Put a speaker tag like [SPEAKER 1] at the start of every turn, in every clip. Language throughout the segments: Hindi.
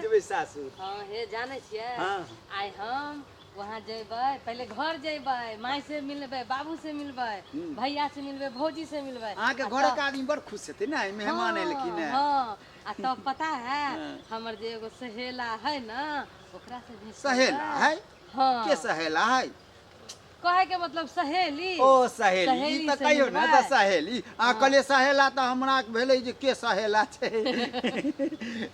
[SPEAKER 1] मिलबे सासुर।
[SPEAKER 2] हाँ हे जाने छियै
[SPEAKER 1] हाँ।
[SPEAKER 2] आइ हम वहाँ जेबै पहले घर जेबै माई से मिलबै बाबू से मिलबै भैया से मिलबै भौजी से मिलबै
[SPEAKER 1] अहाँ के घर के आदमी बड़ खुश हेतै ना मेहमान एलखिन है।
[SPEAKER 2] हाँ आ तब पता है हमर जे एगो सहेला है ना ओकरा से भेंट
[SPEAKER 1] सहेला है?
[SPEAKER 2] हाँ
[SPEAKER 1] के सहेला है?
[SPEAKER 2] कहे के मतलब सहेली
[SPEAKER 1] ओ सहेली ई त कहियो ना त सहेली आ कहले सहेला त हमरा भेलै जे के सहेला छै।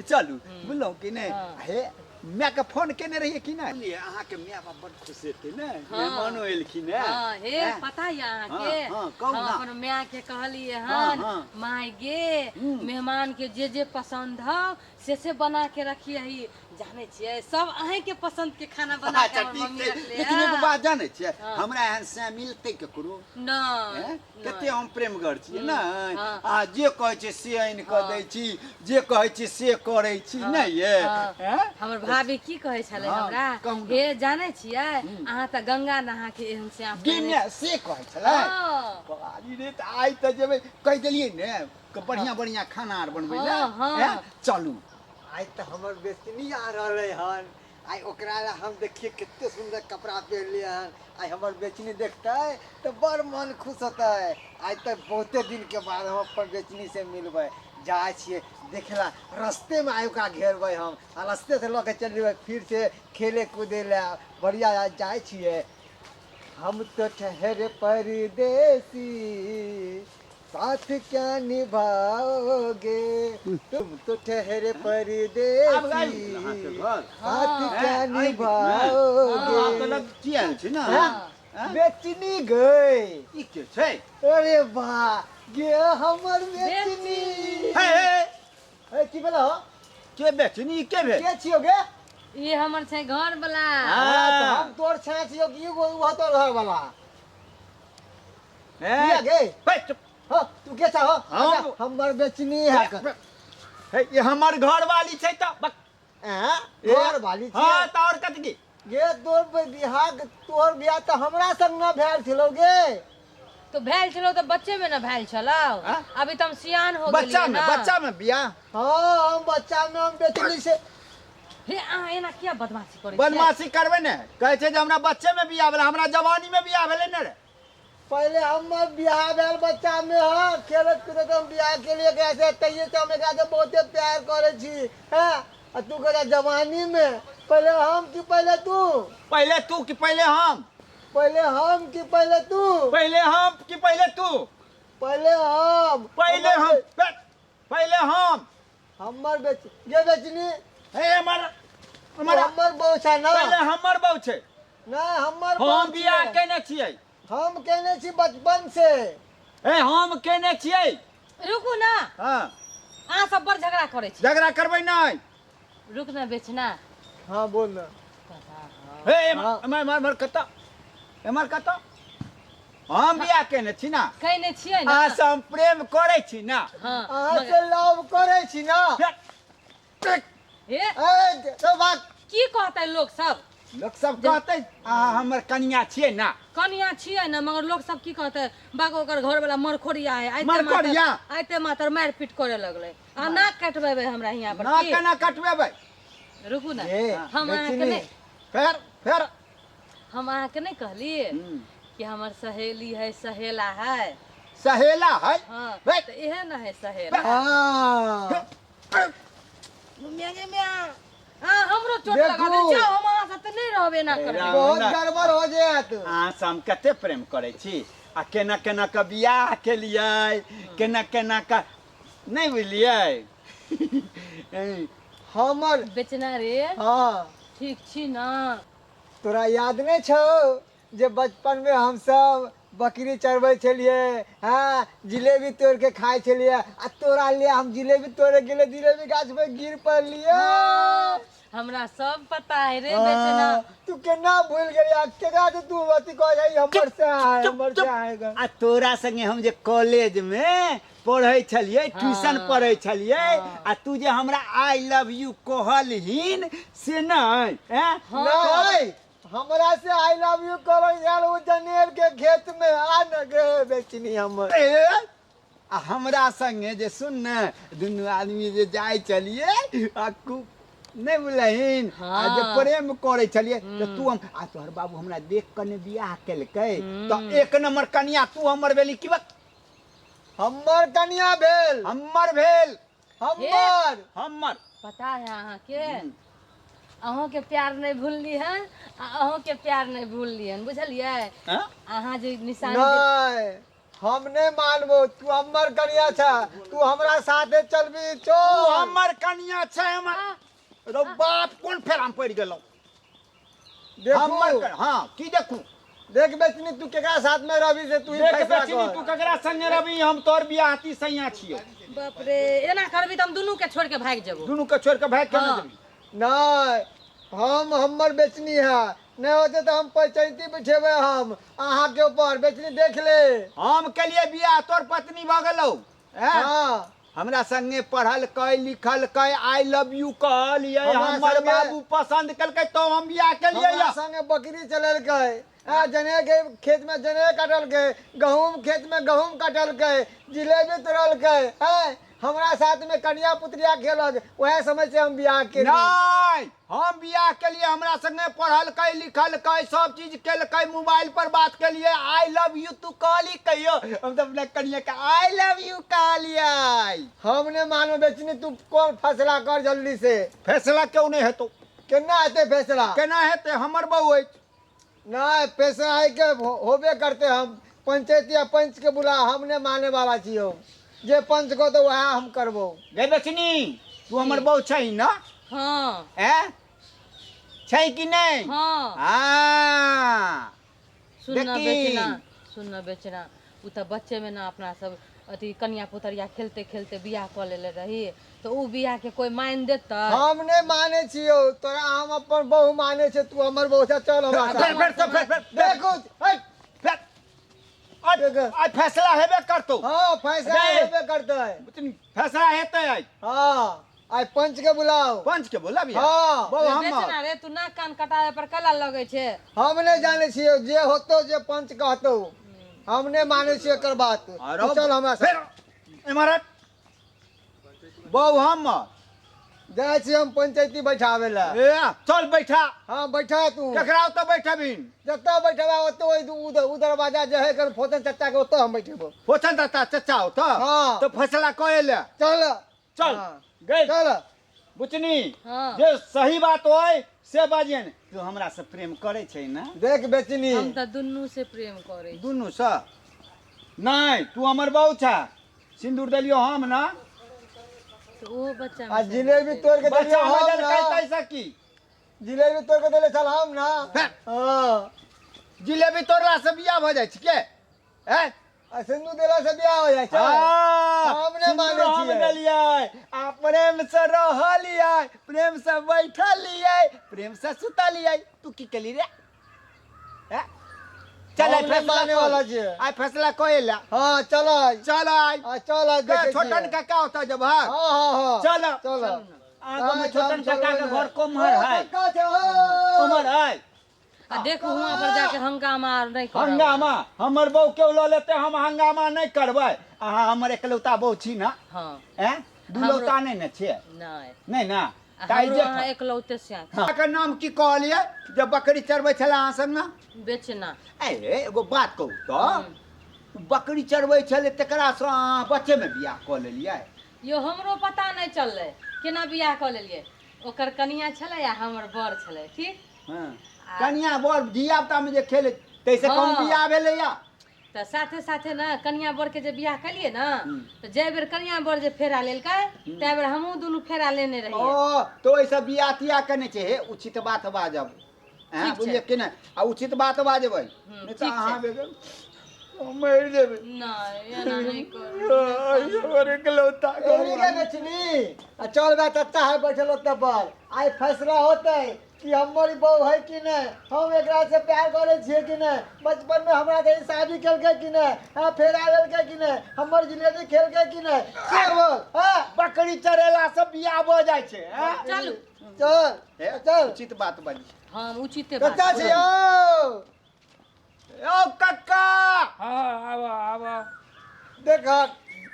[SPEAKER 1] चलू बुझलहुँ कि नहीं हे मैं के फोन केने रहिए कि ना अहाँ के माय बाप बड़ खुश हेतै ने मेहमानो एलखिन है।
[SPEAKER 2] हाँ हे पता है अहाँ के हम अपन माय के कहलिए हन माय गे मेहमान के जे पसंद हो से बना के रखिए ही जाने छियै सब अहीं के पसंद के खाना बना के हमर मम्मी रखले।
[SPEAKER 1] लेकिन एगो बात जाने छियै हमरा एहन से मिलतै केकरो
[SPEAKER 2] नहीं
[SPEAKER 1] कते हम प्रेमगर छियै ना आ जे कहै छै से आनि कऽ दै छी जे कहै छी से करै छी नै ये।
[SPEAKER 2] हमर भाभी की कहै छलै हमरा हे जाने छियै अहाँ त गंगा नहा के एहन से आप
[SPEAKER 1] गिने से कहै छलै बाली रे त आइ त जेबै कहि देलियै ने बढ़िया बढ़िया खाना आर बनबै ले चलू।
[SPEAKER 3] आज तो हमर बेचनी आ रहे हन आई ओकरा ला हम देखिए कितने सुंदर कपड़ा पहन लिए हन आई हमर बेचनी देखते तो बड़ मन खुश होता है। आज तक बहुते दिन के बाद हम अपन बेचनी से मिलबे जाए छिए देखला रास्ते में आयो का घेरबे हम आ रास्ते से लके चल जेबे फिर से खेले कूदे ला बढ़िया जाए छिए। हम तो ठहरे परदेसी साथ क्या निभाओगे तुम तो ठहरे परदेसी साथ क्या निभाओगे। बेचनी गई
[SPEAKER 1] ई के छै?
[SPEAKER 3] अरे वाह गे हमर बेचनी हे की भेल हो
[SPEAKER 1] के बेचनी के भेल
[SPEAKER 3] के छियो गे?
[SPEAKER 2] ये हमर छै घर वाला
[SPEAKER 3] तो हम तोर छै छियो की वो तो घर वाला
[SPEAKER 1] है
[SPEAKER 3] गे
[SPEAKER 1] बैठ
[SPEAKER 3] हाँ तू के चाहो हमर बेचनी है
[SPEAKER 1] ये हमर घर वाली छै त
[SPEAKER 3] घर वाली छै।
[SPEAKER 1] हां त और कत की
[SPEAKER 3] गे तोर बियाह तो हमरा संग न भेल छलो गे
[SPEAKER 2] तो भेल छलो तो बच्चे में ना भेल छलो अभी तो हम सियान हो गेलिए ना
[SPEAKER 1] बच्चा में बियाह।
[SPEAKER 3] हां हम बच्चा में हम बेचनी से
[SPEAKER 2] हे आ एना किया बदमाशी करे
[SPEAKER 1] बदमाशी करबे ने कहै छै जे हमरा बच्चे में बियाह भेल हमरा जवानी में बियाह भेलै ने रे।
[SPEAKER 3] पहले हमर बियाह भेल बच्चा में हां खेलत कूदत हम बियाह के लिए कैसे तइए तो हम एकरा से बहुते प्यार करे छी हां आ तू करा जवानी में पहले हम कि पहले तू?
[SPEAKER 1] पहले तू कि पहले हम?
[SPEAKER 3] पहले हम कि पहले तू?
[SPEAKER 1] पहले हम कि पहले तू?
[SPEAKER 3] पहले हम
[SPEAKER 1] पहले हम
[SPEAKER 3] हमर बेचनी
[SPEAKER 1] हे
[SPEAKER 3] हमर बहू छै ना
[SPEAKER 1] पहले हमर बहू छै
[SPEAKER 3] ना हमर
[SPEAKER 1] हम बियाह केने छियै
[SPEAKER 3] हम केने छी बचपन से
[SPEAKER 1] ए हम केने छियै।
[SPEAKER 2] रुकू ना
[SPEAKER 1] हां
[SPEAKER 2] आ सब बड़ झगड़ा करे छी
[SPEAKER 1] झगड़ा करबै नहीं
[SPEAKER 2] रुक ना बेचना
[SPEAKER 3] हां बोल ना
[SPEAKER 1] हे मर कत हम बियाह केने छी ना
[SPEAKER 2] कहने छियै ना
[SPEAKER 1] आ हम प्रेम करै छी ना
[SPEAKER 3] अहाँ से लव करै छी ना
[SPEAKER 2] हे
[SPEAKER 3] तो बात
[SPEAKER 2] की कहतै लोग
[SPEAKER 1] सब कहतै हमर कनिया छियै ना
[SPEAKER 2] कनिया छियै ना मगर लोग सब की कहतै बाग ओकर घर वाला मरखोरिया है आइते मातर मार पीट करे लगले आ नाक कटबेबै हमरा यहां पर
[SPEAKER 1] नाक केना कटबेबै?
[SPEAKER 2] रुकू ना हम अहाँ के नहीं
[SPEAKER 1] फेर
[SPEAKER 2] हम अहाँ के नहीं कहलिए कि हमर सहेली है सहेला है
[SPEAKER 1] सहेला है
[SPEAKER 2] हां तो इहे ना है सहेला
[SPEAKER 3] हां
[SPEAKER 2] हां हमरो चोट लगा दे जाओ हम अहाँ साथे नहीं रहबे ना करबे
[SPEAKER 3] बहुत गड़बड़ हो जात।
[SPEAKER 1] अहाँ से हम कते प्रेम करै छी आ केना केना के बियाह केलियै केना का नहीं बुझलियै।
[SPEAKER 3] हमर
[SPEAKER 2] बेचना रे
[SPEAKER 3] हां
[SPEAKER 2] ठीक छी ना
[SPEAKER 3] तोरा याद नहीं छौ जे बचपन में हम सब बकरी चरबै छलिए हाँ जिलेबी तोड़ के खाए छलिए आ तोरा लिए हम जिलेबी तोड़े गेले जिलेबी गाछ पे गिर पड़लिए
[SPEAKER 2] हमरा सब पता है रे बेचना
[SPEAKER 3] तू केना भूल गेली आ केना जे तू अथी कह जाई हमर से आएगा
[SPEAKER 1] आ तोरा संगे हम जे कॉलेज में पढ़ै छलिए ट्यूशन पढ़ै छलिए आ तू जे हमरा आई लव यू कहलहिन से नहीं
[SPEAKER 3] नहीं हमरा से आई लव यू करो यार वो जनेर के खेत में आ न गे बेचनी हमर
[SPEAKER 1] आ हमरा संगे जे सुन न दुनू आदमी जे जाय चलिए आ नहीं बुझलहिन आ जे
[SPEAKER 2] हाँ।
[SPEAKER 1] प्रेम करे छलिए तो तू हम आ तोहर बाबू हमरा देख के ने बियाह केलकै तो एक नंबर कन्या तू हमर भेली की बात
[SPEAKER 3] हमर कन्या भेल
[SPEAKER 1] हमर भेल हमर
[SPEAKER 2] पता है अहाँ के अहों के प्यार नहीं भूलली हन आ अहों के प्यार नहीं भूलली हन बुझलिए
[SPEAKER 1] हाँ?
[SPEAKER 2] अहाँ जे निशानी
[SPEAKER 3] नहीं हम नहीं मानबो तू हमर कन्या छ तू हमरा साथे चलबी
[SPEAKER 1] तू
[SPEAKER 3] चल
[SPEAKER 1] हमर कन्या छै हमर रो बाप कोन फेराम पड़ गेलौ
[SPEAKER 3] देखू
[SPEAKER 1] हां की देखू
[SPEAKER 3] देख बेचनी तू केकरा साथ में रहबी से तू ही
[SPEAKER 1] देख
[SPEAKER 3] फैसला
[SPEAKER 1] बेचनी तू
[SPEAKER 3] कर
[SPEAKER 1] ककरा संगे रहबी हम तोर बियाहती सैया छियो
[SPEAKER 2] बाप रे एना करबी त हम दुनू के छोड़ के भाग जेबो
[SPEAKER 1] दुनू के छोड़ के भाग के
[SPEAKER 2] हाँ।
[SPEAKER 1] जेबी
[SPEAKER 3] नहीं हम हमर बेचनी है नहीं होते तो हम पंचायती बिठेबे हम अहाँ के ऊपर बेचनी देख ले
[SPEAKER 1] हम के लिए बियाह तोर पत्नी भ गेलौ
[SPEAKER 3] हाँ
[SPEAKER 1] हमरा संगे पढ़ल कै लिखल कै आई लव यू कहलिए
[SPEAKER 3] हमरा
[SPEAKER 1] हमर
[SPEAKER 3] संगे-
[SPEAKER 1] बाबू पसंद कलकै तो हम बियाह के लिए
[SPEAKER 3] हमरा संगे बकरी चलल गए जने के खेत में जने कटल गए गहूम खेत में गहूम कटल गए जिलेबी तोड़ल गए हमरा साथ में कन्या पुत्रिया खेलक वह समय से हम बियाह के
[SPEAKER 1] नहीं हम बियाह के लिए हमरा संगे पढ़ल कै लिखल कै सब चीज केलकै मोबाइल पर बात के लिए आई लव यू तू कहली कहियो हम तो अपने कन्या के आई लव यू कहलिए
[SPEAKER 3] हमने मानो बेचनी तू कौन फैसला कर जल्दी से
[SPEAKER 1] फैसला क्यों नहीं हेतौ
[SPEAKER 3] केना हेते फैसला
[SPEAKER 1] केना हेतै हमर बहू अछि
[SPEAKER 3] नहीं फैसला है के होबे करते हम पंचायत या पंच के बुला हमने माने वाला छियो जे पंच को तो वह हम करबो
[SPEAKER 1] गे बेचनी तू हमर बहू छै न
[SPEAKER 2] हाँ
[SPEAKER 1] छै कि नहीं
[SPEAKER 2] हाँ
[SPEAKER 1] हाँ
[SPEAKER 2] सुनना
[SPEAKER 1] देखी।
[SPEAKER 2] सुनना बेचना उ त बच्चे में ना अपना सब अथी कन्या पुतरिया खेलते खेलते बियाह कर लेले रही तो उ बियाह के कोई मान देता
[SPEAKER 3] हमने माने छियो तोरा हम अपन बहू माने छे तू हमर बहू से चल हमरा साथ। देखो हट
[SPEAKER 1] आज फैसला हेबे करतो
[SPEAKER 3] हाँ फैसला
[SPEAKER 1] अरे।
[SPEAKER 3] हेबे करते है
[SPEAKER 1] फैसला हेतै आज
[SPEAKER 3] हाँ आज पंच के बुलाओ
[SPEAKER 1] पंच के बोला भी
[SPEAKER 3] हाँ।
[SPEAKER 1] बहु हम
[SPEAKER 2] बेचना रे तू नाक कान कटाए पर कला लगे छे
[SPEAKER 3] हम नहीं जाने छियो जे होतो जे पंच कहतो हम नहीं माने छियो कर बात तू चल हमरा साथ
[SPEAKER 1] इमारत बहु हम
[SPEAKER 3] जाए छी हम पंचायती बैठावे ला
[SPEAKER 1] ए चल बैठा
[SPEAKER 3] हाँ बैठा तू
[SPEAKER 1] केकरा तो बैठबिन
[SPEAKER 3] जत्ता बैठवा ओतो उधर उधर बाजा जे है कर फोतन चच्चा के ओतो हम बैठेबो
[SPEAKER 1] पोछन दाता चचा हो तो
[SPEAKER 3] हाँ।
[SPEAKER 1] तो फैसला कहे ले
[SPEAKER 3] चल
[SPEAKER 1] चल
[SPEAKER 3] हाँ।
[SPEAKER 1] गई
[SPEAKER 3] चल
[SPEAKER 1] बुचनी
[SPEAKER 2] हाँ।
[SPEAKER 1] जे सही बात होय से बाजियन तू हमरा से प्रेम करे छै ना
[SPEAKER 3] देख बेचनी
[SPEAKER 2] हम त दुनू से प्रेम करे
[SPEAKER 1] दुनू से नहीं तू हमर बहू छा सिंदूर देलियो हम ना
[SPEAKER 2] तो वो बच्चा
[SPEAKER 3] आ जिलेबी तोड़ के
[SPEAKER 1] बच्चा
[SPEAKER 3] देलियो
[SPEAKER 1] हो
[SPEAKER 3] हम
[SPEAKER 1] जाए
[SPEAKER 3] ना
[SPEAKER 1] कैसा की
[SPEAKER 3] जिलेबी तोड़ के देले चल हम ना
[SPEAKER 1] हैं?
[SPEAKER 3] हाँ
[SPEAKER 1] जिलेबी तोड़ला से बियाह भ जाइ छै के हैं
[SPEAKER 3] आ सिंधु देला से बियाह हो जाए चल हमने
[SPEAKER 1] सिंदूर
[SPEAKER 3] माने
[SPEAKER 1] हम
[SPEAKER 3] छियै।
[SPEAKER 1] देलियै आ प्रेम से रहलियै प्रेम से बैठलियै प्रेम से सुतलियै तू की केली रे हैं चल
[SPEAKER 3] हमने माने वाला छियै।
[SPEAKER 1] आई फैसला कइला
[SPEAKER 3] हाँ चल आज
[SPEAKER 1] चल आई
[SPEAKER 3] चल आज देखे
[SPEAKER 1] छोटन का क्या होता जब हाँ
[SPEAKER 3] हाँ हाँ हाँ
[SPEAKER 1] चल
[SPEAKER 3] चल
[SPEAKER 1] आगो में छोटन काका के घर कोमहर है
[SPEAKER 3] उमर
[SPEAKER 1] कोमहर है
[SPEAKER 2] आ देखो वहां पर जाके हंगामा नहीं करो
[SPEAKER 1] हंगामा हमर बहू क्यों लो लेते हम हंगामा नहीं करबै अहाँ हमर एकलौता बहू छी ना
[SPEAKER 2] हाँ
[SPEAKER 1] हैं दुलौता नहीं न छियै
[SPEAKER 2] नहीं
[SPEAKER 1] नहीं ना
[SPEAKER 2] आ
[SPEAKER 1] ताई
[SPEAKER 2] हमरो
[SPEAKER 1] जे
[SPEAKER 2] अहाँ एकलौते से
[SPEAKER 1] के नाम की कहलिए जब बकरी चरबै छला अहाँ संग ना
[SPEAKER 2] बेचना
[SPEAKER 1] ए एगो बात कहू तो बकरी चरबै छले तकरा से अहाँ बच्चे में बियाह कऽ लेलियै
[SPEAKER 2] यो हमरो पता नहीं चलले केना बियाह कर लेलिए ओकर कनिया छले या हमर बर छले ठीक
[SPEAKER 1] हाँ कनिया बर धिया पुता में जे खेले तैसे कौन
[SPEAKER 2] हाँ।
[SPEAKER 1] बियाह भेलै या
[SPEAKER 2] तो साथे साथे ना कनिया बर के जे बियाह कलिए ना तो जय बेर कनिया बर जे फेरा लेलकै तै बेर हमहू दुनू फेरा लेने रहिए
[SPEAKER 1] ओ तो ऐसा बियाह तियाह करने छै हे उचित बात बाजब हैं
[SPEAKER 2] ठीक छै।
[SPEAKER 1] बुझलिए कि नहीं आ उचित बात बाजबै नहीं तो
[SPEAKER 2] ठीक
[SPEAKER 1] अहाँ
[SPEAKER 2] छै।
[SPEAKER 1] बेगर मर जेबै
[SPEAKER 2] नहीं एना नहीं कर
[SPEAKER 1] अरे एकलौता
[SPEAKER 3] एनी के बेचनी आ चल बा तत्ता है बैठल ओत्ता पर आई फैसला होते कि हमारी बहू है कि नहीं हम एकरा से प्यार करे छिए कि नहीं बचपन में हमरा के शादी केलकै कि नहीं हां फेरा लेलकै कि नहीं हमर जिलेबी खेलकै कि नहीं से बोल हां
[SPEAKER 1] बकरी चरेला से बियाह भ जाइ छै हैं
[SPEAKER 2] चलू
[SPEAKER 3] चल
[SPEAKER 1] हे,
[SPEAKER 3] चल
[SPEAKER 1] उचित बात बाजी
[SPEAKER 2] हम उचिते
[SPEAKER 3] कच्चा
[SPEAKER 2] बात
[SPEAKER 3] छियो
[SPEAKER 1] ओ कक्का
[SPEAKER 4] हाँ आवा आवा
[SPEAKER 3] देख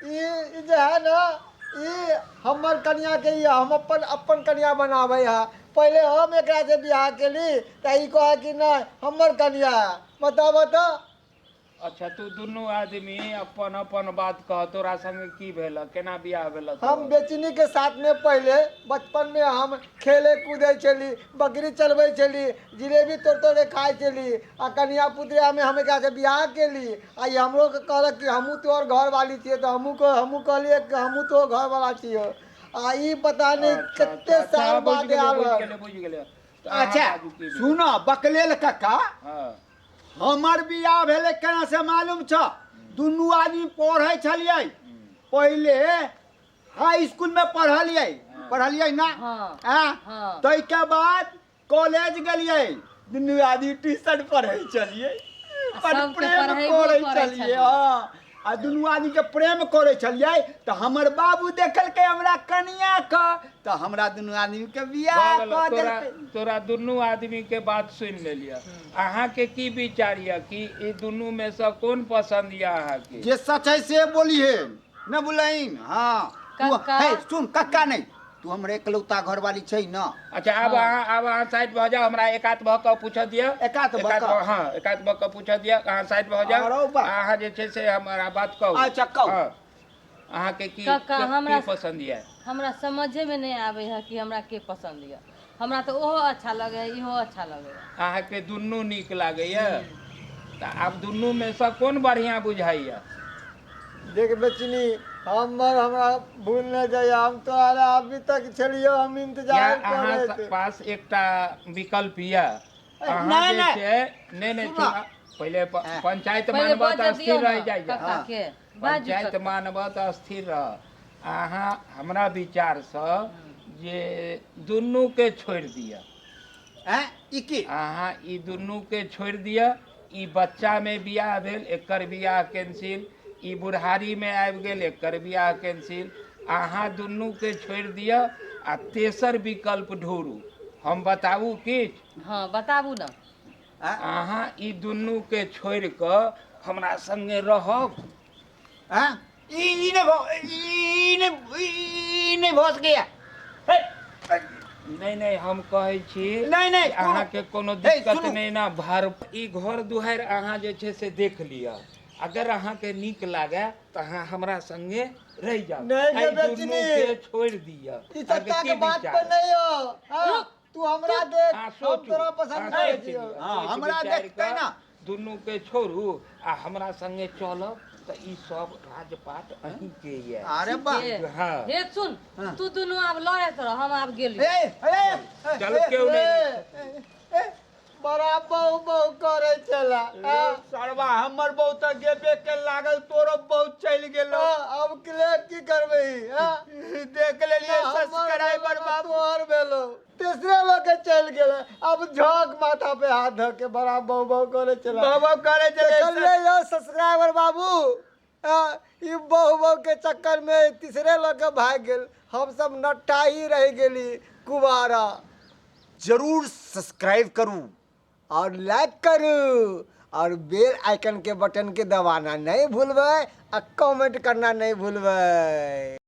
[SPEAKER 3] ई जे है ना ये हमर कन्या के ये हम अपन अपन कन्या बनावे है। पहले हम एकरा से बियाह केली त ई कहे कि नहीं हमर कन्या है। बताओ तो
[SPEAKER 4] अच्छा तू दुनू आदमी अपन अपन बात कह, तोरा संगे की भेल, केना बियाह भेल?
[SPEAKER 3] हम बेचनी के साथ में पहले बचपन में हम खेले कूदे चली, बकरी चलबे चली, जिलेबी तोड़ तोड़ के खाए चली। आ कन्या पुत्रिया में हमें क्या से बियाह केली। आई हमरो के कहलक कि हमू तोर घर वाली छिए, तो हमू कहलिए कि हमू तो घर वाला छिए। आ ई पता नहीं कितने साल बाद आल।
[SPEAKER 4] बुझ गेले।
[SPEAKER 1] अच्छा सुनो बकलेल काका, हमर बियाह भेले केना से मालूम छ? दुनू आदमी पढ़े छलिए, पहले हाई स्कूल में पढ़लिए ना।
[SPEAKER 2] हाँ।
[SPEAKER 1] तो के बाद कॉलेज गलिए, दुनू आदमी ट्यूशन पढ़े चलिए,
[SPEAKER 2] सबके
[SPEAKER 1] प्रेम
[SPEAKER 2] पढ़ेबो
[SPEAKER 1] करे
[SPEAKER 2] करै
[SPEAKER 1] चलिए।
[SPEAKER 2] छलिए।
[SPEAKER 1] हाँ आ दुनू आदमी के प्रेम करे चलिए। तो हमर बाबू देखल के हमरा कन्या का, तो हमरा दुनू आदमी के बियाह कर देलकै।
[SPEAKER 4] तोरा दुनू आदमी के बात सुन लेलिया। अहाँ के की विचार ये कि ई दुनू में से कौन पसंद ये अहाँ के?
[SPEAKER 1] जे सच है से बोलिए, न बुलाइन। हाँ
[SPEAKER 2] कक्का।
[SPEAKER 1] हे सुन कक्का नहीं, तू हमरे एकलौता घर वाली छै ना।
[SPEAKER 4] अच्छा अब अहाँ साइड भऽ जाओ, हमरा एकात भऽ कऽ पूछ दिया।
[SPEAKER 1] एकात भऽ कऽ?
[SPEAKER 4] हाँ एकात भऽ कऽ पूछ दिया। अहाँ साइड भऽ जाओ,
[SPEAKER 1] अरे बा।
[SPEAKER 4] अहाँ जे छै से हमरा बात कहू।
[SPEAKER 1] अच्छा कहू।
[SPEAKER 4] अहाँ के की
[SPEAKER 2] कक्का, हमरा-
[SPEAKER 4] पसंद ये?
[SPEAKER 2] हमरा समझे में नहीं आवे है कि हमरा के पसंद है। हमरा तो ओहो अच्छा लगे है, इहो अच्छा लगे है।
[SPEAKER 4] अहाँ के दुनू नीक लागैया। तऽ आब दुनू में से कौन बढ़िया बुझाइया?
[SPEAKER 3] देख बेचनी हमरा भूल न जाए, हम तो अभी तक छलियो, हम
[SPEAKER 4] या
[SPEAKER 3] इंतजार
[SPEAKER 4] अहाँ
[SPEAKER 3] कर रहे थे।
[SPEAKER 4] पास एकटा विकल्प ये। अहाँ
[SPEAKER 1] नहीं,
[SPEAKER 4] जे
[SPEAKER 1] नहीं।
[SPEAKER 4] छै नहीं
[SPEAKER 1] सुनो।
[SPEAKER 4] सुना, पहले पंचायत
[SPEAKER 2] पहले
[SPEAKER 4] मानबा
[SPEAKER 2] बजे
[SPEAKER 4] तऽ
[SPEAKER 2] दियो
[SPEAKER 4] स्थिर
[SPEAKER 2] ना,
[SPEAKER 4] रह जाइ
[SPEAKER 2] कक्का के बाजू
[SPEAKER 4] पंचायत
[SPEAKER 2] कक्का।
[SPEAKER 4] मानबा तऽ स्थिर रह। अहाँ हमरा विचार से जे दुनू के छोड़ दिया।
[SPEAKER 1] हैं ई की?
[SPEAKER 4] अहाँ ई दुनू के छोड़ दिया। ई बच्चा में बियाह भेल, एकर बियाह कैंसिल। ई बुढ़ारी में आबि गेल, एकर बियाह कैंसिल। अहाँ दुनू के छोड़ दिया आ तेसर विकल्प ढूंढू। हम बताबू किछ?
[SPEAKER 2] हाँ बताबू ना।
[SPEAKER 4] अहाँ ई दुनू के छोड़ कऽ हमरा संगे रहब।
[SPEAKER 1] हैं ई नहीं भस गया।
[SPEAKER 4] नहीं हम कहै छी
[SPEAKER 1] नहीं,
[SPEAKER 4] अहाँ के कोनो
[SPEAKER 1] हे,
[SPEAKER 4] दिक्कत
[SPEAKER 1] सुनू।
[SPEAKER 4] नहीं ना। भर ई घर दुआरि अहाँ जे छै से देख लिअ। अगर अहाँ के नीक लागे तऽ अहाँ हमरा संगे रह जाओ।
[SPEAKER 3] नहीं गे
[SPEAKER 4] एहि
[SPEAKER 3] बेचनी।
[SPEAKER 4] दुनू के छोड़ दिअ।
[SPEAKER 3] ई सत्ता के बात पे नहीं हो। हाँ, तू हमरा देख, हम तोरा पसंद करे छियो।
[SPEAKER 1] हाँ, हमरा देखतै ना।
[SPEAKER 4] दुनू के छोड़ू आ हमरा संगे चलब तऽ ई सब राजपाट अहीं के ये।
[SPEAKER 1] अरे बा
[SPEAKER 4] हाँ।
[SPEAKER 2] हे सुन, तू दुनू आब लड़त रह, हम आब गेली।
[SPEAKER 4] चल क्यों नहीं?
[SPEAKER 3] बड़ा बहु करे चला।
[SPEAKER 1] सरवा हमर बहु त गेबे के लागल, तोरो बहुत चल गेलो।
[SPEAKER 3] अब क्ले की करबे?
[SPEAKER 1] देख लेलिए सब्सक्राइबर बाबू।
[SPEAKER 3] और बेलो तीसरे लोग के चल गेले। अब झोंक माथा पे हाथ धर के बड़ा बहु करे चला।
[SPEAKER 1] बाबा करे चले
[SPEAKER 3] देखलिए यो सब्सक्राइबर बाबू, ई बहु के चक्कर में तीसरे लोग के भाग गेल। हम सब नट्टा ही रह गेली कुवारा।
[SPEAKER 1] जरूर सब्सक्राइब करूं
[SPEAKER 3] और लाइक करू और बेल आइकन के बटन के दबाना नहीं भूलबै और कमेंट करना नहीं भूलबै।